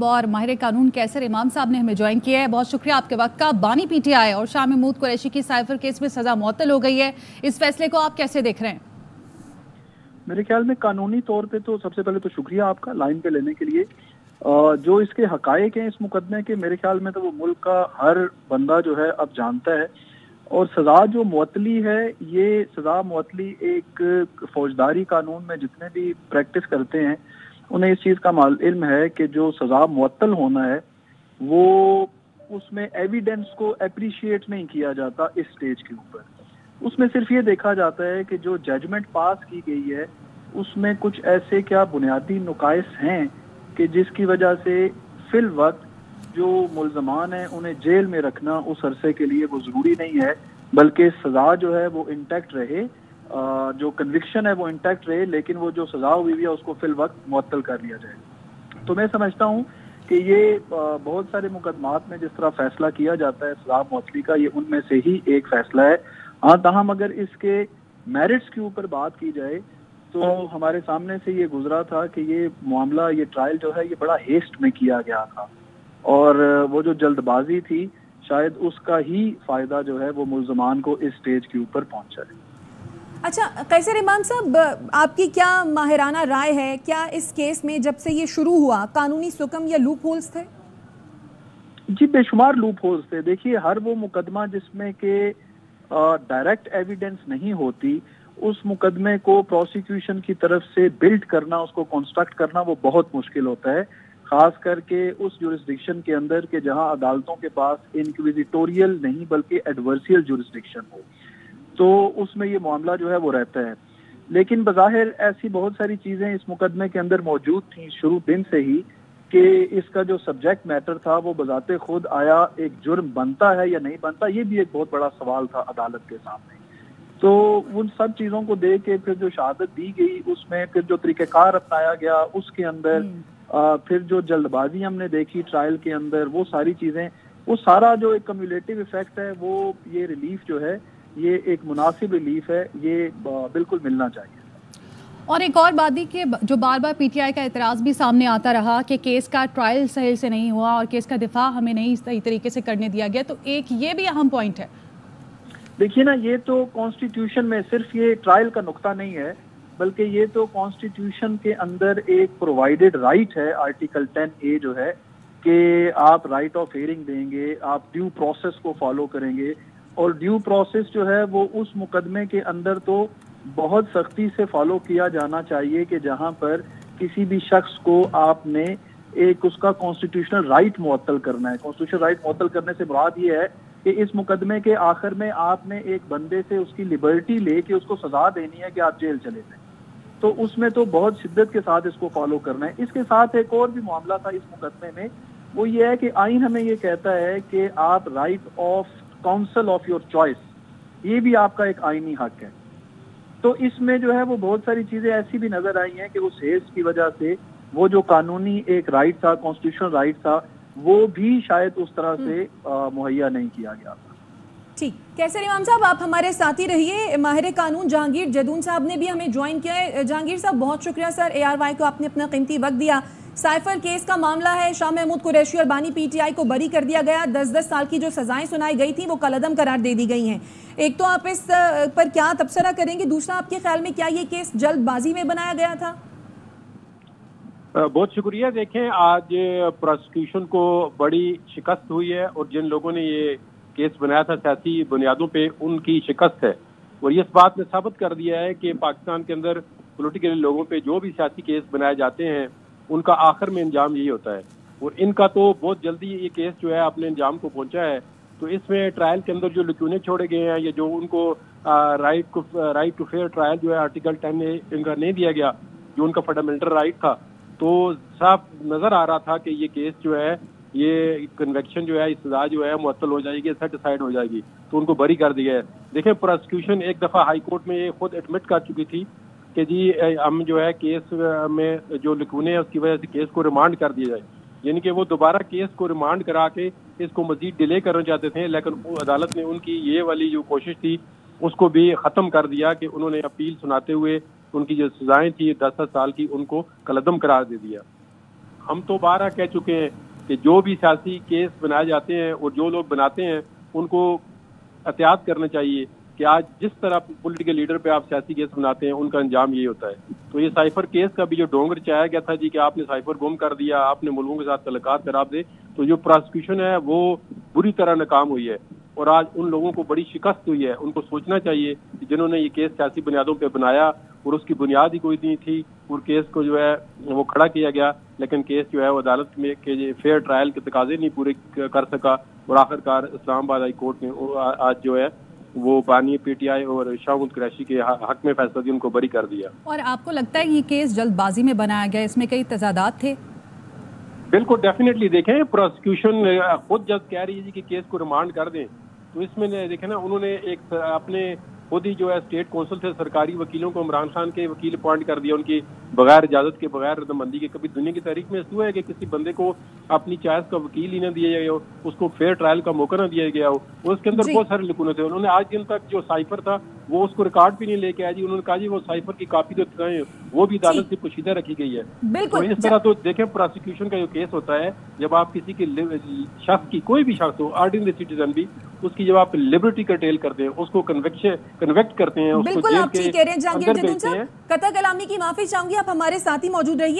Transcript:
اور ماہر قانون قیصر امام صاحب نے ہمیں جوائن کیا ہے. بہت شکریہ آپ کے وقت کا. بانی پی ٹی آئی اور شاہ محمود قریشی کی سائفر کیس میں سزا معطل ہو گئی ہے. اس فیصلے کو آپ کیسے دیکھ رہے ہیں؟ میرے خیال میں قانونی طور پہ تو سب سے پہلے تو شکریہ آپ کا لائن پہ لینے کے لیے. جو اس کے حقائق ہیں اس مقدمے کے، میرے خیال میں تو وہ ملک کا ہر بندہ جو ہے اب جانتا ہے. اور سزا جو معطلی ہے، یہ سزا معطلی ایک فوجداری قانون میں جتنے بھی پریکٹس کرتے ہیں انہیں اس چیز کا علم ہے کہ جو سزا معطل ہونا ہے وہ اس میں ایویڈنس کو اپریشیٹ نہیں کیا جاتا. اس سٹیج کے اوپر اس میں صرف یہ دیکھا جاتا ہے کہ جو ججمنٹ پاس کی گئی ہے اس میں کچھ ایسے کیا بنیادی نقائص ہیں کہ جس کی وجہ سے فی الوقت جو ملزمان ہیں انہیں جیل میں رکھنا اس عرصے کے لیے وہ ضروری نہیں ہے، بلکہ سزا جو ہے وہ انٹیکٹ رہے، جو کنوکشن ہے وہ انٹیکٹ رہے، لیکن وہ جو سزا ہوئی ہے اس کو فی الوقت معطل کر لیا جائے. تو میں سمجھتا ہوں کہ یہ بہت سارے مقدمات میں جس طرح فیصلہ کیا جاتا ہے سزا معطلی کا، یہ ان میں سے ہی ایک فیصلہ ہے. ہاں تاہم اگر اس کے میرٹس کے اوپر بات کی جائے تو ہمارے سامنے سے یہ گزرا تھا کہ یہ معاملہ، یہ ٹرائل جو ہے یہ بڑا ہیسٹ میں کیا گیا تھا، اور وہ جو جلد بازی تھی شاید اس کا ہی فائدہ جو ہے وہ ملزمان کو اس سٹیج کے اوپر پہنچا ہے. اچھا قیصر امام صاحب، آپ کی کیا ماہرانہ رائے ہے؟ کیا اس کیس میں جب سے یہ شروع ہوا قانونی سکم یا لوپ ہولز تھے؟ جی بے شمار لوپ ہولز تھے. دیکھیے ہر وہ مقدمہ جس میں کہ ڈائریکٹ ایویڈنس نہیں ہوتی، اس مقدمے کو پروسیکیوشن کی طرف سے بلڈ کرنا، اس کو کنسٹرکٹ کرنا وہ بہت مشکل ہوتا ہے، خاص کر کے اس جورسڈکشن کے اندر کہ جہاں عدالتوں کے پاس انکویزیٹوریل نہیں بلکہ ایڈورسیل جورسڈکشن ہو. تو اس میں یہ معاملہ جو ہے وہ رہتا ہے. لیکن بظاہر ایسی بہت ساری چیزیں اس مقدمے کے اندر موجود تھیں شروع دن سے ہی کہ اس کا جو سبجیکٹ میٹر تھا وہ بذات خود آیا ایک جرم بنتا ہے یا نہیں بنتا، یہ بھی ایک بہت بڑا سوال تھا عدالت کے سامنے. تو ان سب چیزوں کو دیکھ کے پھر جو شہادت دی گئی اس میں پھر جو طریقہ کار اپنایا گیا اس کے اندر، پھر جو جلد بازی ہم نے دیکھی ٹرائل کے اندر، وہ ساری چیزیں، وہ سارا جو ایک کمیولیٹو ایفیکٹ ہے، وہ یہ ریلیف جو ہے یہ ایک مناسب ریلیف ہے، یہ بالکل ملنا چاہیے. اور ایک اور بات کہ جو بار بار پی ٹی آئی کا اعتراض بھی سامنے آتا رہا کہ کیس کا ٹرائل صحیح سے نہیں ہوا اور کیس کا دفاع ہمیں نہیں صحیح طریقے سے کرنے دیا گیا، تو ایک یہ بھی اہم پوائنٹ ہے. دیکھیے نا، یہ تو کانسٹیٹیوشن میں صرف یہ ٹرائل کا نقطہ نہیں ہے، بلکہ یہ تو کانسٹیٹیوشن کے اندر ایک پرووائڈڈ رائٹ ہے، آرٹیکل 10A جو ہے کہ آپ رائٹ آف ہیئرنگ دیں گے، آپ ڈیو پروسیس کو فالو کریں گے. اور ڈیو پروسیس جو ہے وہ اس مقدمے کے اندر تو بہت سختی سے فالو کیا جانا چاہیے کہ جہاں پر کسی بھی شخص کو آپ نے ایک اس کا کانسٹیٹیوشنل رائٹ معطل کرنا ہے. کانسٹیٹیوشنل رائٹ معطل کرنے سے مراد یہ ہے کہ اس مقدمے کے آخر میں آپ نے ایک بندے سے اس کی لبرٹی لے کے اس کو سزا دینی ہے کہ آپ جیل چلے جائیں، تو اس میں تو بہت شدت کے ساتھ اس کو فالو کرنا ہے. اس کے ساتھ ایک اور بھی معاملہ تھا اس مقدمے میں، وہ یہ ہے کہ آئین ہمیں یہ کہتا ہے کہ آپ right of council of your choice, یہ بھی آپ کا ایک آئینی حق ہے. تو اس میں جو ہے وہ بہت ساری چیزیں ایسی بھی نظر آئی ہیں کہ اس حیث کی وجہ سے وہ جو قانونی ایک رائٹ تھا، کانسٹیٹیوشنل رائٹ تھا، وہ بھی شاید اس طرح سے مہیا نہیں کیا گیا تھا. ٹھیک، قیصر امام صاحب آپ ہمارے ساتھی رہیے. ماہر قانون جہانگیر جدون صاحب نے بھی ہمیں جوائن کیا ہے. جہانگیر صاحب بہت شکریہ سر، ARY کو آپ نے اپنا قیمتی وقت دیا. سائفر کیس کا معاملہ ہے، شاہ محمود قریشی اور بانی PTI کو بری کر دیا گیا. 10 سال کی جو سزائیں سنائی گئی تھیں وہ کالعدم قرار دے دی گئی ہیں. ایک تو آپ اس پر کیا تبصرہ کریں گے، دوسرا آپ کے خیال میں کیا یہ کیس جلد بازی میں بنایا گیا تھا؟ بہت شکریہ. دیکھیں آج پروسیکیوشن کو بڑی شکست ہوئی ہے، اور جن لوگوں نے یہ کیس بنایا تھا سیاسی بنیادوں پہ ان کی شکست ہے. اور اس بات نے ثابت کر دیا ہے کہ پاکستان کے اندر پولیٹیکل لوگوں پہ جو بھی سیاسی کیس بنائے جاتے ہیں ان کا آخر میں انجام یہی ہوتا ہے. اور ان کا تو بہت جلدی یہ کیس جو ہے اپنے انجام کو پہنچا ہے. تو اس میں ٹرائل کے اندر جو لکونے چھوڑے گئے ہیں یا جو ان کو رائٹ ٹو فیئر ٹرائل جو ہے آرٹیکل 10 ان کا نہیں دیا گیا، جو ان کا فنڈامنٹل رائٹ تھا، تو صاف نظر آ رہا تھا کہ یہ کیس جو ہے، یہ کنویکشن جو ہے، سزا جو ہے معطل ہو جائے گی، سیٹسفائڈ ہو جائے گی. تو ان کو بری کر دیا ہے. دیکھیں پروسیکیوشن ایک دفعہ ہائی کورٹ میں یہ خود ایڈمٹ کر چکی تھی کہ جی ہم جو ہے کیس میں جو لکونے ہیں اس کی وجہ سے کیس کو ریمانڈ کر دیا جائے. یعنی کہ وہ دوبارہ کیس کو ریمانڈ کرا کے اس کو مزید ڈیلے کرنا چاہتے تھے، لیکن عدالت نے ان کی یہ والی جو کوشش تھی اس کو بھی ختم کر دیا کہ انہوں نے اپیل سناتے ہوئے ان کی جو سزائیں تھی 10 سال کی ان کو کالعدم قرار دے دیا. ہم تو بارہ کہہ چکے ہیں کہ جو بھی سیاسی کیس بنائے جاتے ہیں اور جو لوگ بناتے ہیں ان کو احتیاط کرنا چاہیے کہ آج جس طرح پولیٹیکل لیڈر پہ آپ سیاسی کیس بناتے ہیں ان کا انجام یہی ہوتا ہے. تو یہ سائفر کیس کا بھی جو ڈونگر چایا گیا تھا جی کہ آپ نے سائفر گم کر دیا, آپ نے ملکوں کے ساتھ تعلقات خراب دے, تو جو پراسیکیوشن ہے وہ بری طرح ناکام ہوئی ہے اور آج ان لوگوں کو بڑی شکست ہوئی ہے. ان کو سوچنا چاہیے کہ جنہوں نے یہ کیس سیاسی بنیادوں پہ بنایا اور اس کی بنیاد ہی کوئی نہیں تھی اور کیس کو جو ہے وہ کھڑا کیا گیا, لیکن کیس جو ہے وہ عدالت میں کے فیئر ٹرائل کے تقاضے نہیں پورے کر سکا اور آخرکار اسلام آباد ہائی کورٹ نے آج جو ہے وہ بانی پی ٹی آئی اور شاہ محمود قریشی کے حق میں فیصلہ دیا, ان کو بری کر دیا. اور آپ کو لگتا ہے یہ کیس جلد بازی میں بنایا گیا, اس میں کئی تضادات تھے؟ بالکل ڈیفینیٹلی. دیکھیں پروسیکیوشن خود جج کہہ رہی ہے جی کہ کیس کو ریمانڈ کر دیں, تو اس میں دیکھیں نا انہوں نے ایک اپنے خود ہی جو ہے اسٹیٹ کونسل سے سرکاری وکیلوں کو عمران خان کے وکیل اپوائنٹ کر دیا, ان کی بغیر اجازت کے, بغیر رضامندی کے. کبھی دنیا کی تاریخ میں ہوا ہے کہ کسی بندے کو اپنی چوائس کا وکیل ہی نہ دیا گیا ہو, اس کو فیئر ٹرائل کا موقع نہ دیا گیا ہو. اس کے اندر بہت سارے لکونت تھے. انہوں نے آج دن تک جو سائفر تھا وہ اس کو ریکارڈ بھی نہیں لے کے آیا جی. انہوں نے کہا جی وہ سائفر کی کاپی جو وہ بھی عدالت سے پوشیدہ رکھی گئی ہے. تو اس طرح تو دیکھیں پروسیکیوشن کا جو کیس ہوتا ہے, جب آپ کسی کی شخص کی, کوئی بھی شخص ہو, آرڈینری سٹیزن بھی, اس کی جب آپ لبرٹی کرٹیل کرتے ہیں, اس کو کنویکٹ کرتے ہیں, بالکل آپ ٹھیک کہہ رہے ہیں جہانگیر جدون صاحب. قطع کلامی کی معافی چاہوں گی, آپ ہمارے ساتھ ہی موجود رہیے.